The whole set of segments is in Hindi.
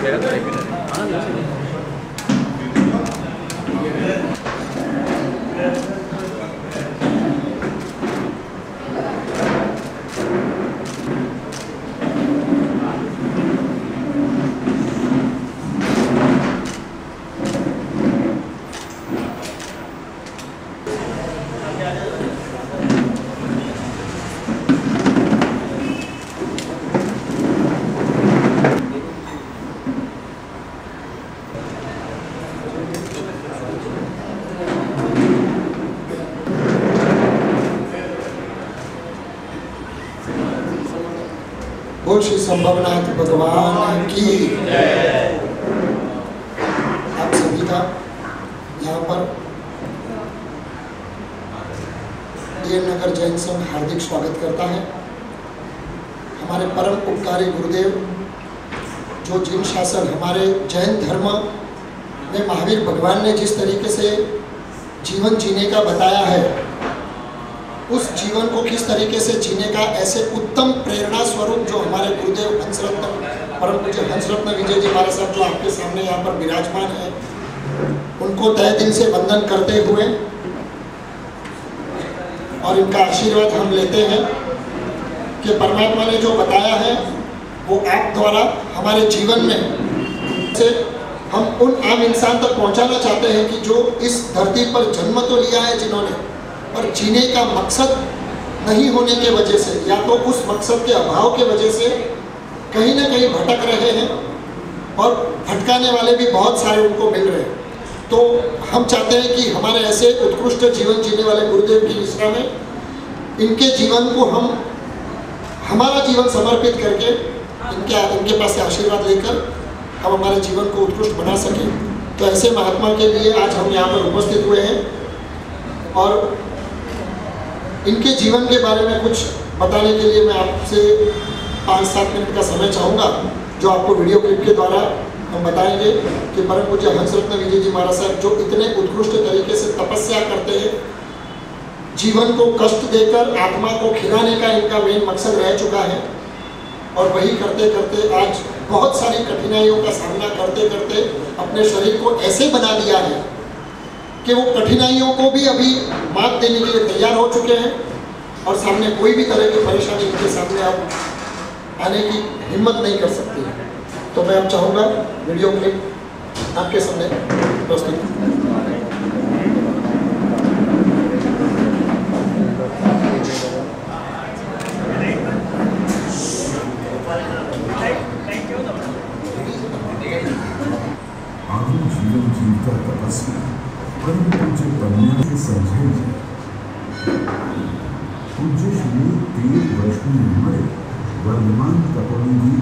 जाएगा तो रिपीट बोल श्री संभवनाथ भगवान की। आप सभी का यहाँ पर DN नगर जैन संघ हार्दिक स्वागत करता है। हमारे परम उपकारी गुरुदेव जो जिन शासन हमारे जैन धर्म में महावीर भगवान ने जिस तरीके से जीवन जीने का बताया है, उस जीवन को किस तरीके से जीने का ऐसे उत्तम प्रेरणा स्वरूप जो हमारे गुरुदेव हंसरत्न परम पूज्य हंसरत्न विजय जी महाराज साहब जो आपके सामने यहाँ पर विराजमान है, उनको तहे दिल से वंदन करते हुए और इनका आशीर्वाद हम लेते हैं कि परमात्मा ने जो बताया है वो आप द्वारा हमारे जीवन में से हम उन आम इंसान तक पहुँचाना चाहते हैं कि जो इस धरती पर जन्म तो लिया है जिन्होंने, और जीने का मकसद नहीं होने के वजह से या तो उस मकसद के अभाव के वजह से कहीं ना कहीं भटक रहे हैं और भटकाने वाले भी बहुत सारे उनको मिल रहे हैं। तो हम चाहते हैं कि हमारे ऐसे उत्कृष्ट जीवन जीने वाले गुरुदेव की निष्ठा में इनके जीवन को हम हमारा जीवन समर्पित करके इनके पास से आशीर्वाद लेकर हम हमारे जीवन को उत्कृष्ट बना सकें। तो ऐसे महात्मा के लिए आज हम यहाँ पर उपस्थित हुए हैं और इनके जीवन के बारे में कुछ बताने के लिए मैं आपसे 5-7 मिनट का समय चाहूँगा, जो आपको वीडियो क्लिप के द्वारा हम बताएंगे कि परम पूज्य हंसरत्न विजय जी महाराज साहब जो इतने उत्कृष्ट तरीके से तपस्या करते हैं, जीवन को कष्ट देकर आत्मा को खिलाने का इनका मेन मकसद रह चुका है, और वही करते करते आज बहुत सारी कठिनाइयों का सामना करते करते अपने शरीर को ऐसे बना दिया है कि वो कठिनाइयों को भी अभी मात देने के लिए तैयार हो चुके हैं और सामने कोई भी तरह की परेशानी इनके सामने अब आने की हिम्मत नहीं कर सकती है। तो मैं अब चाहूँगा वीडियो क्लिप आपके सामने प्रस्तुत। जीवन जीवता तपस्वी परम पूज्य कन्या के समझे पूज्य श्री 13 वर्ष की उम्र वर्धमान तपोनिधि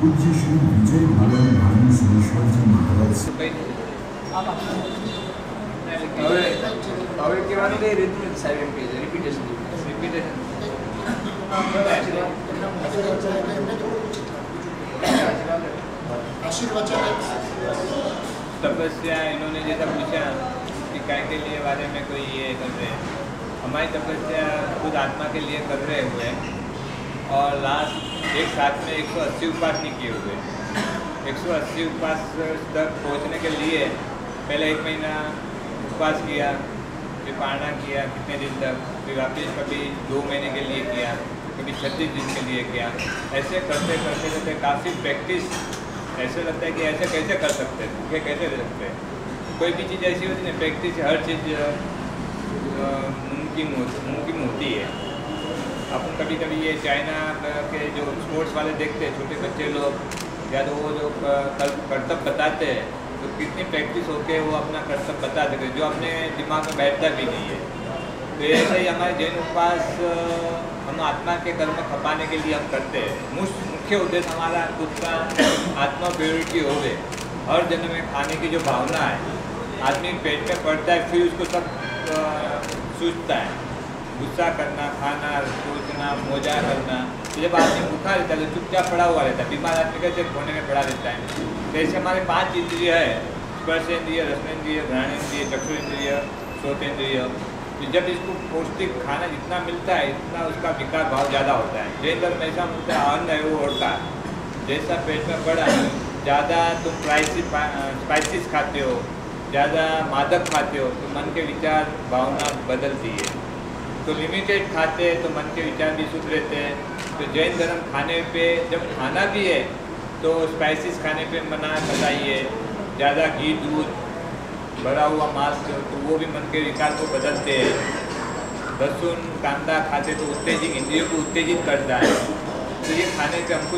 पूज्य श्री विजय मदन भानु सुरेश्वर जी महाराज तपस्या इन्होंने जैसा पूछा कि काय के लिए बारे में कोई ये कर रहे हैं, हमारी तपस्या खुद आत्मा के लिए कर रहे हुए और लास्ट एक साथ में 180 उपवास नहीं किए हुए। 180 उपवास तक पहुंचने के लिए पहले 1 महीना उपवास किया, फिर पारणा किया कितने दिन तक, फिर वापिस कभी 2 महीने के लिए किया, कभी 36 दिन के लिए किया। ऐसे करते करते करते काफ़ी प्रैक्टिस, ऐसे लगता है कि ऐसे कैसे कर सकते हैं, ये कैसे कर सकते हैं। कोई भी चीज़ ऐसी होती है ना, प्रैक्टिस से हर चीज़ मुमकिन होती है। अपन कभी कभी ये चाइना के जो स्पोर्ट्स वाले देखते हैं, छोटे बच्चे लोग या तो वो जो कर्तव्य बताते हैं, तो कितनी प्रैक्टिस होके वो अपना कर्तव्य बता देते हैं, जो अपने दिमाग में बैठता भी नहीं है। तो ऐसे ही हमारे जैन उपवास हम आत्मा के कर्म खपाने के लिए हम करते हैं। मुख्य उद्देश्य हमारा खुद का आत्मा प्योरिटी हो गए। हर जन्म में खाने की जो भावना है आदमी पेट में पड़ता है, फिर उसको सब सूझता है, गुस्सा करना, खाना, सोचना, मौजा करना। तो जब आदमी भूखा रहता है तो चुपचाप पड़ा हुआ रहता है, बीमार आदमी कैसे कोने में पड़ा रहता है। तो ऐसे हमारे 5 इंद्रिय है, स्पर्शेंद्रिय, रसनेन्द्रिय, घ्राणेन्द्रिय, चक्षुरेन्द्रिय, श्रोतेन्द्रिय। तो जब इसको पौष्टिक खाना जितना मिलता है इतना उसका विकास भाव ज़्यादा होता है। जैन धर्म ऐसा मिलता है, अन्न है वो ओढ़ता है, जैसा पेट में पड़ा ज़्यादा तुम स्पाइसिस खाते हो, ज़्यादा मादक खाते हो तो मन के विचार भावना बदलती है। तो लिमिटेड खाते हैं तो मन के विचार भी शुद्ध रहते हैं। तो जैन धर्म खाने पे जब खाना भी है तो स्पाइसिस खाने पे मना बताइए, ज़्यादा घी दूध भरा हुआ मांस तो वो भी मन के विकार को बदलते हैं। लहसुन कांदा खाते तो उत्तेजित इंद्रियों को उत्तेजित करता है। तो ये खाने पे हमको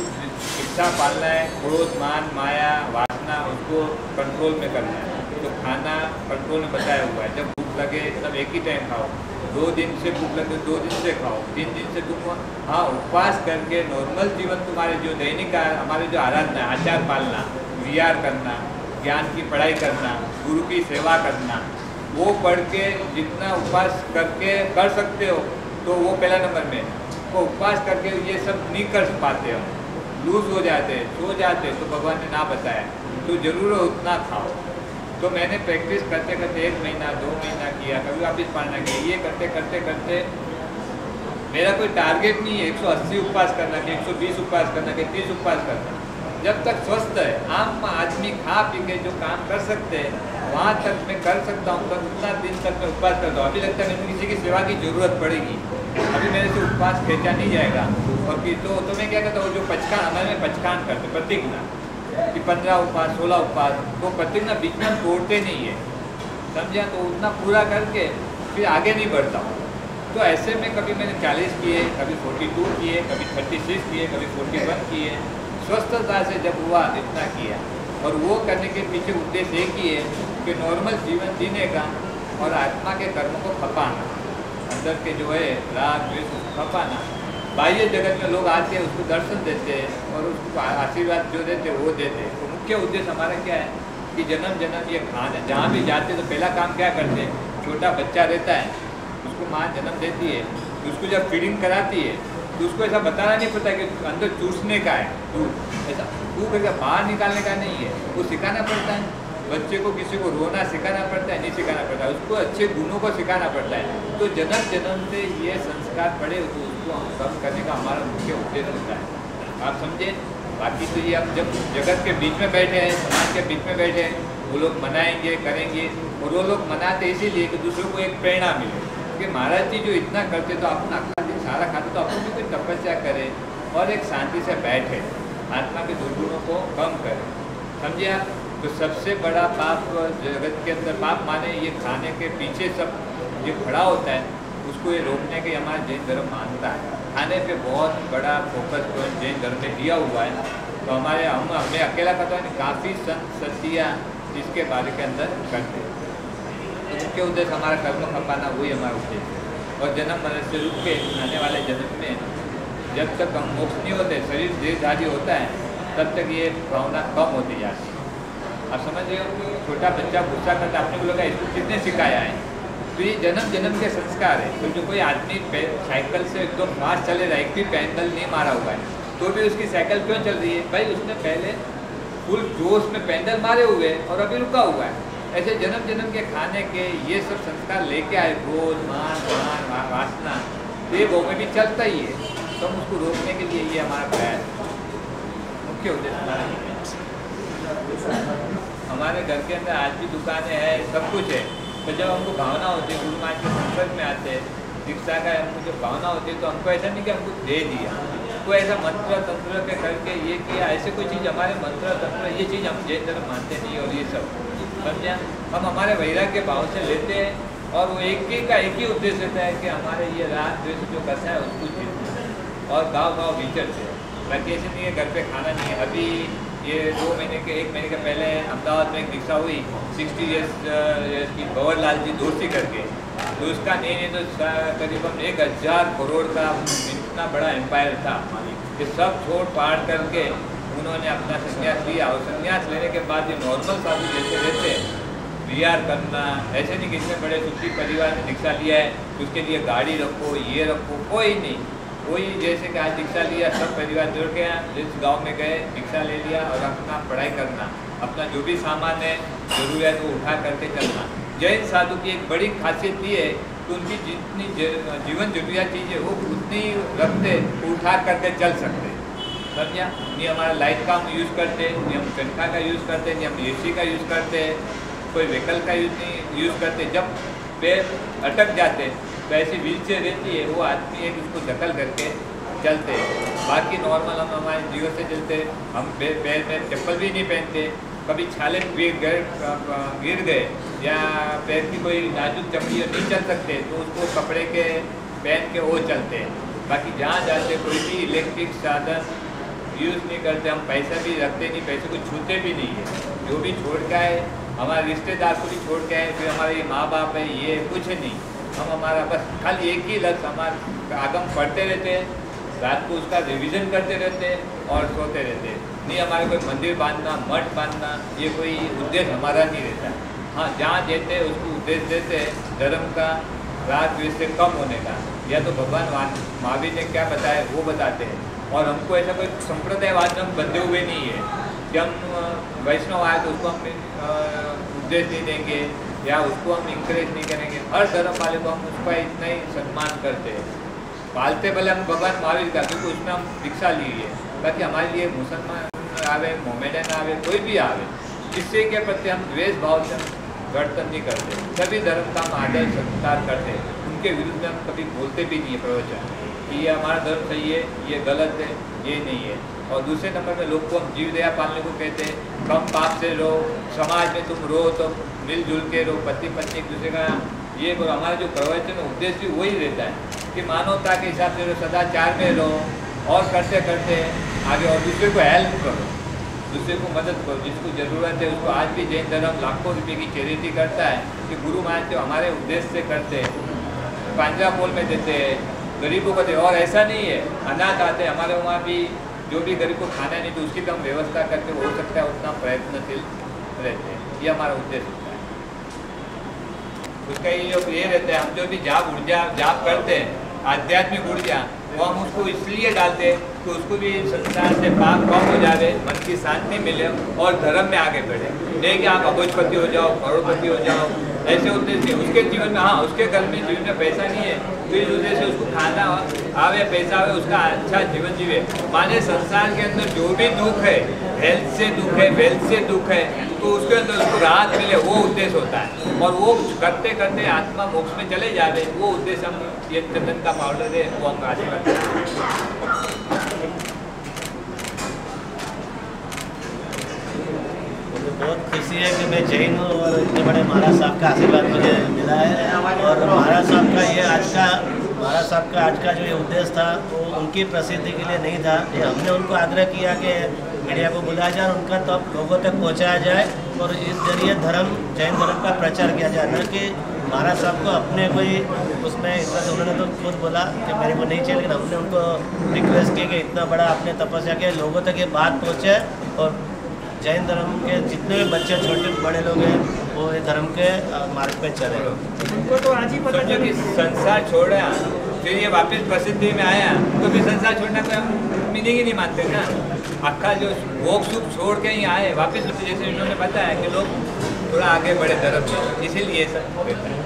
इच्छा पालना है, क्रोध मान माया वासना उसको कंट्रोल में करना है। तो खाना कंट्रोल में बताया हुआ है। जब भूख लगे तब एक ही टाइम खाओ, 2 दिन से भूख लगे 2 दिन से खाओ, 3 दिन से तुम उपवास करके नॉर्मल जीवन तुम्हारे जो दैनिक हमारे जो आराधना है, आचार पालना, विहार करना, ज्ञान की पढ़ाई करना, गुरु की सेवा करना, वो पढ़ के जितना उपवास करके कर सकते हो तो वो पहला नंबर में। वो उपवास करके ये सब नहीं कर पाते हो, लूज हो जाते, सो जाते तो भगवान ने ना बताया तो जरूर उतना खाओ। तो मैंने प्रैक्टिस करते करते 1 महीना 2 महीना किया, कभी वापिस पालना किया। ये करते करते करते मेरा कोई टारगेट नहीं है 180 उपवास करना कि 120 उपवास करना कि 30 उपवास करना। जब तक स्वस्थ है आम आदमी खा पी के जो काम कर सकते हैं वहाँ तक मैं कर सकता हूँ, तब उतना दिन तक मैं उपवास करता हूँ। अभी लगता है मुझे किसी की सेवा की ज़रूरत पड़ेगी, अभी मेरे से उपवास खींचा नहीं जाएगा। और कि तो मैं क्या कहता हूँ, जो पचकान हमारे में पचकान करते प्रतिज्ञा कि 15 उपवास 16 उपवास, तो प्रतिज्ञा बीच में तोड़ते नहीं है, समझा। तो उतना पूरा करके फिर आगे नहीं बढ़ता हूँ। तो ऐसे में कभी मैंने 40 किए, कभी 42 किए, कभी 36 किए, कभी 41 किए। स्वस्थता से जब हुआ इतना किया। और वो करने के पीछे उद्देश्य एक ही है कि नॉर्मल जीवन जीने का और आत्मा के कर्मों को खपाना, अंदर के जो है राग द्वेष खपाना। बाह्य जगत में लोग आते हैं, उसको दर्शन देते हैं और उसको आशीर्वाद जो देते हैं वो देते हैं। तो मुख्य उद्देश्य हमारा क्या है कि जन्म जन्म ये खाना, जहाँ भी जाते तो पहला काम क्या करते हैं, छोटा बच्चा रहता है उसको माँ जन्म देती है, उसको जब फीडिंग कराती है तो उसको ऐसा बताना नहीं पड़ता कि अंदर चूसने का है दूध, ऐसा दूध करके बाहर निकालने का नहीं है, वो सिखाना पड़ता है। बच्चे को किसी को रोना सिखाना पड़ता है, नहीं सिखाना पड़ता, उसको अच्छे गुणों को सिखाना पड़ता है। तो जन्म जन्म से ये संस्कार पड़े तो उसको कम करने का हमारा मुख्य उद्देश्य होता है, आप समझे। बाकी तो ये अब जब जगत के बीच में बैठे हैं, समाज के बीच में बैठे हैं, वो लोग मनाएंगे करेंगे, और वो लोग मनाते इसीलिए कि दूसरों को एक प्रेरणा मिले कि महाराज जी जो इतना करते तो अपन अगला दिन सारा खाते, तो अपन भी कोई तपस्या करें और एक शांति से बैठे, आत्मा के दुर्गुणों को कम करें, समझे आप। तो सबसे बड़ा पाप जगत के अंदर पाप माने ये खाने के पीछे सब जो खड़ा होता है उसको ये रोकने के हमारा जैन धर्म मानता है। खाने पे बहुत बड़ा फोकस तो जैन धर्म में दिया हुआ है। तो हमारे हमें अकेला पता है, काफ़ी संत सतिया इसके बारे के अंदर करते हैं। तो मुख्य उद्देश्य हमारा कर्म खपाना वही हमारा उद्देश्य है। और जन्म मनुष्य से रुक के आने वाले जन्म में जब तक हम मोक्ष नहीं होते, शरीर देहधारी होता है, तब तक ये भावना कम होती जाती है। आप समझ रहे हो, छोटा बच्चा गुस्सा करता है, आपने को लगा इसको कितने सिखाया है, तो ये जन्म जन्म के संस्कार है। तो जो कोई आदमी साइकिल से एकदम फास्ट चले रहा है, एक भी पैडल नहीं मारा हुआ है, तो भी उसकी साइकिल क्यों चल रही है, भाई उसने पहले फुल जोश में पैडल मारे हुए और अभी रुका हुआ है। ऐसे जन्म जन्म के खाने के ये सब संस्कार लेके आए, क्रोध मान वासना, ये वो में भी चलता ही है। तो हम उसको रोकने के लिए ये हमारा प्रयास मुख्य उद्देश्य हमारा। हमारे घर के अंदर आज भी दुकानें हैं, सब कुछ है, तो जब हमको भावना होती है, गुरु महाराज के संपर्क में आते हैं, दीक्षा का हमको जो भावना होती है, तो हमको ऐसा नहीं कि हमको दे दिया, कोई ऐसा मंत्र तंत्र पे करके ये किया, ऐसे कोई चीज़ हमारे मंत्र तंत्र ये चीज़ हम जैन धर्म मानते नहीं। और ये सब समझा, हम हमारे वैराग्य भाव से लेते हैं, और वो एक ही उद्देश्य रहता है कि हमारे ये राग द्वेष जो कसा है उसको जीतना, और गाँव गाँव विचरते हैं। बाकी ऐसे नहीं है घर पे खाना नहीं है। अभी ये 1 महीने के पहले अहमदाबाद में एक दीक्षा हुई 60 ईयर्स की भंवरलाल जी दोषी करके, तो उसका नहीं तो करीबन 1000 करोड़ का इतना बड़ा एम्पायर था, कि सब छोड़ पाड़ करके उन्होंने अपना संन्यास लिया। और संन्यास लेने के बाद ये नॉर्मल साधु जैसे रहते विहार करना, ऐसे नहीं कि इतने बड़े सुखी परिवार ने दीक्षा लिया है उसके लिए गाड़ी रखो ये रखो, कोई नहीं, कोई जैसे कि आज दीक्षा लिया सब परिवार जुड़ गया, जिस गांव में गए दीक्षा ले लिया और अपना पढ़ाई करना, अपना जो भी सामान है जरूरियात वो उठा करके चलना। जैन साधु की एक बड़ी खासियत ये है कि उनकी जितनी जीवन जरूरियात चीज़ें वो उतनी रखते उठा करके चल सकते। समझा? नहीं हमारा लाइट का हम यूज़ करते, नहीं हम पंखा का यूज़ करते, नहीं हम AC का यूज़ करते, कोई व्हीकल का यूज़ करते। जब पैर अटक जाते तो ऐसी व्हील चेयर रहती है, वो आदमी एक उसको धकल करके चलते। बाकी नॉर्मल हम हमारे जीवन से चलते। हम पैर में चप्पल भी नहीं पहनते। कभी छाले गिर गए या पैर की कोई नाजुक चमड़ी नहीं चल सकते तो उसको कपड़े के पहन के वो चलते हैं। बाकी जहाँ जाते कोई भी इलेक्ट्रिक साधन यूज़ नहीं करते। हम पैसा भी रखते नहीं, पैसे को छूते भी नहीं है। जो भी छोड़ के आए, हमारे रिश्तेदार को भी छोड़ के आए, फिर हमारे माँ बाप है, ये कुछ नहीं। हम हमारा बस खाली एक ही लक्ष्य, हमारा आगम पढ़ते रहते हैं, रात को उसका रिवीजन करते रहते हैं और सोते रहते हैं। नहीं हमारे कोई मंदिर बांधना, मठ बांधना, ये कोई उद्देश्य हमारा नहीं रहता। हाँ, जहाँ देते हैं उसको उद्देश्य देते हैं धर्म का, राग द्वेष से कम होने का। या तो भगवान महावीर ने क्या बताया वो बताते हैं। और हमको ऐसा कोई संप्रदायवाद में हम बंधे हुए नहीं है कि हम वैष्णव आए तो उसको हम उद्देश्य नहीं देंगे या उसको हम इंकरेज नहीं करेंगे। हर धर्म वाले को हम उसका इतना ही सम्मान करते हैं। पालते भले हम भगवान महावीर का, क्योंकि उसमें हम दीक्षा ली है। बाकी हमारे लिए मुसलमान आवे, मोमेडन आवे, कोई भी आवे, किसी के प्रति हम द्वेष भाव से वर्तन नहीं करते। सभी धर्म का हम आदर सत्कार करते हैं। उनके विरुद्ध में हम कभी बोलते भी नहीं है प्रवचन कि ये हमारा धर्म सही है, ये गलत है, ये नहीं है। और दूसरे नंबर में लोग को हम जीव दया पालने को कहते हैं। कम पाप से रहो, समाज में तुम रहो तो मिलजुल के रहो, पति पत्नी एक दूसरे का ये करो। हमारा जो प्रवचन उद्देश्य भी वही रहता है कि मानवता के हिसाब से सदाचार में रहो और करते करते आगे और दूसरे को हेल्प करो, दूसरे को मदद करो। जिसको ज़रूरत है उसको आज भी जैन धर्म लाखों रुपए की चैरिटी करता है कि गुरु महाराज जो हमारे उद्देश्य से करते हैं, पांजरा पोल में देते हैं, गरीबों को दे। और ऐसा नहीं है, अनाथ आते हमारे वहाँ भी, जो भी गरीब को खाना नहीं तो उसकी तो हम व्यवस्था करके हो सकता है उतना प्रयत्नशील रहते हैं। ये हमारा उद्देश्य होता है। उसका ये रहता है, हम जो भी जाप करते हैं आध्यात्मिक ऊर्जा, वो हम उसको इसलिए डालते हैं कि उसको भी संसार से पाप कम हो जाए, मन की शांति मिले और धर्म में आगे बढ़े। नहीं कि आप अबोजपति हो जाओ, करोड़पति हो जाओ, ऐसे उद्देश्य उसके जीवन में। हाँ, उसके घर में जीवन में पैसा नहीं है तो इस वजह से उसको खाना आवे, पैसा आवे, उसका अच्छा जीवन जीवे। माने संसार के अंदर जो भी दुख है, हेल्थ से दुख है, वेल्थ से दुख है, तो उसके अंदर उसको राहत मिले, वो उद्देश्य होता है। और वो करते करते आत्मा मोक्ष में चले जावे, वो उद्देश्य हम ये चंदन का पाउडर है वो हम आज करते हैं। बहुत खुशी है कि मैं जैन हूँ और इतने बड़े महाराज साहब का आशीर्वाद मुझे मिला है। और महाराज साहब का आज का जो ये उद्देश्य था वो उनकी प्रसिद्धि के लिए नहीं था। ये हमने उनको आग्रह किया कि मीडिया को बुलाया जाए और उनका तब लोगों तक पहुँचाया जाए और इस जरिए जैन धर्म का प्रचार किया जाए, न कि महाराज साहब को अपने कोई उसमें इतना। उन्होंने तो खुद बोला कि मेरे को नहीं चाहिए, लेकिन हमने उनको रिक्वेस्ट की कि इतना बड़ा आपने तपस्या किया, लोगों तक ये बात पहुँचे और जैन धर्म के जितने भी बच्चे छोटे बड़े लोग हैं वो ये धर्म के मार्ग पे चले। उनको तो आज ही पता चला कि संसार छोड़ा, फिर ये वापस प्रसिद्धि में आया तो फिर संसार छोड़ना का मीनिंग ही नहीं मानते ना। अक्खा जो भोग सुख छोड़ के ही आए वापस, जैसे इन्होंने बताया कि लोग थोड़ा आगे बढ़े धर्म में, इसीलिए सब होता है।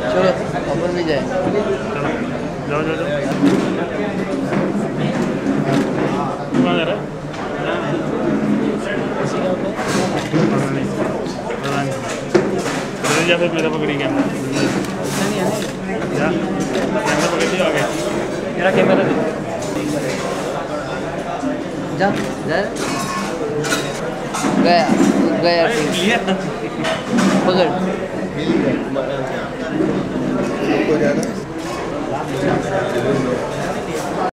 चलो ऊपर भी जाए। जाओ जाओ जाओ। कहाँ जा रहा है? या फिर मेरा पकड़ी कैमरा कैमरा पकड़ दिया आगे मेरा कैमरा जा जा गया गया पकड़ जाना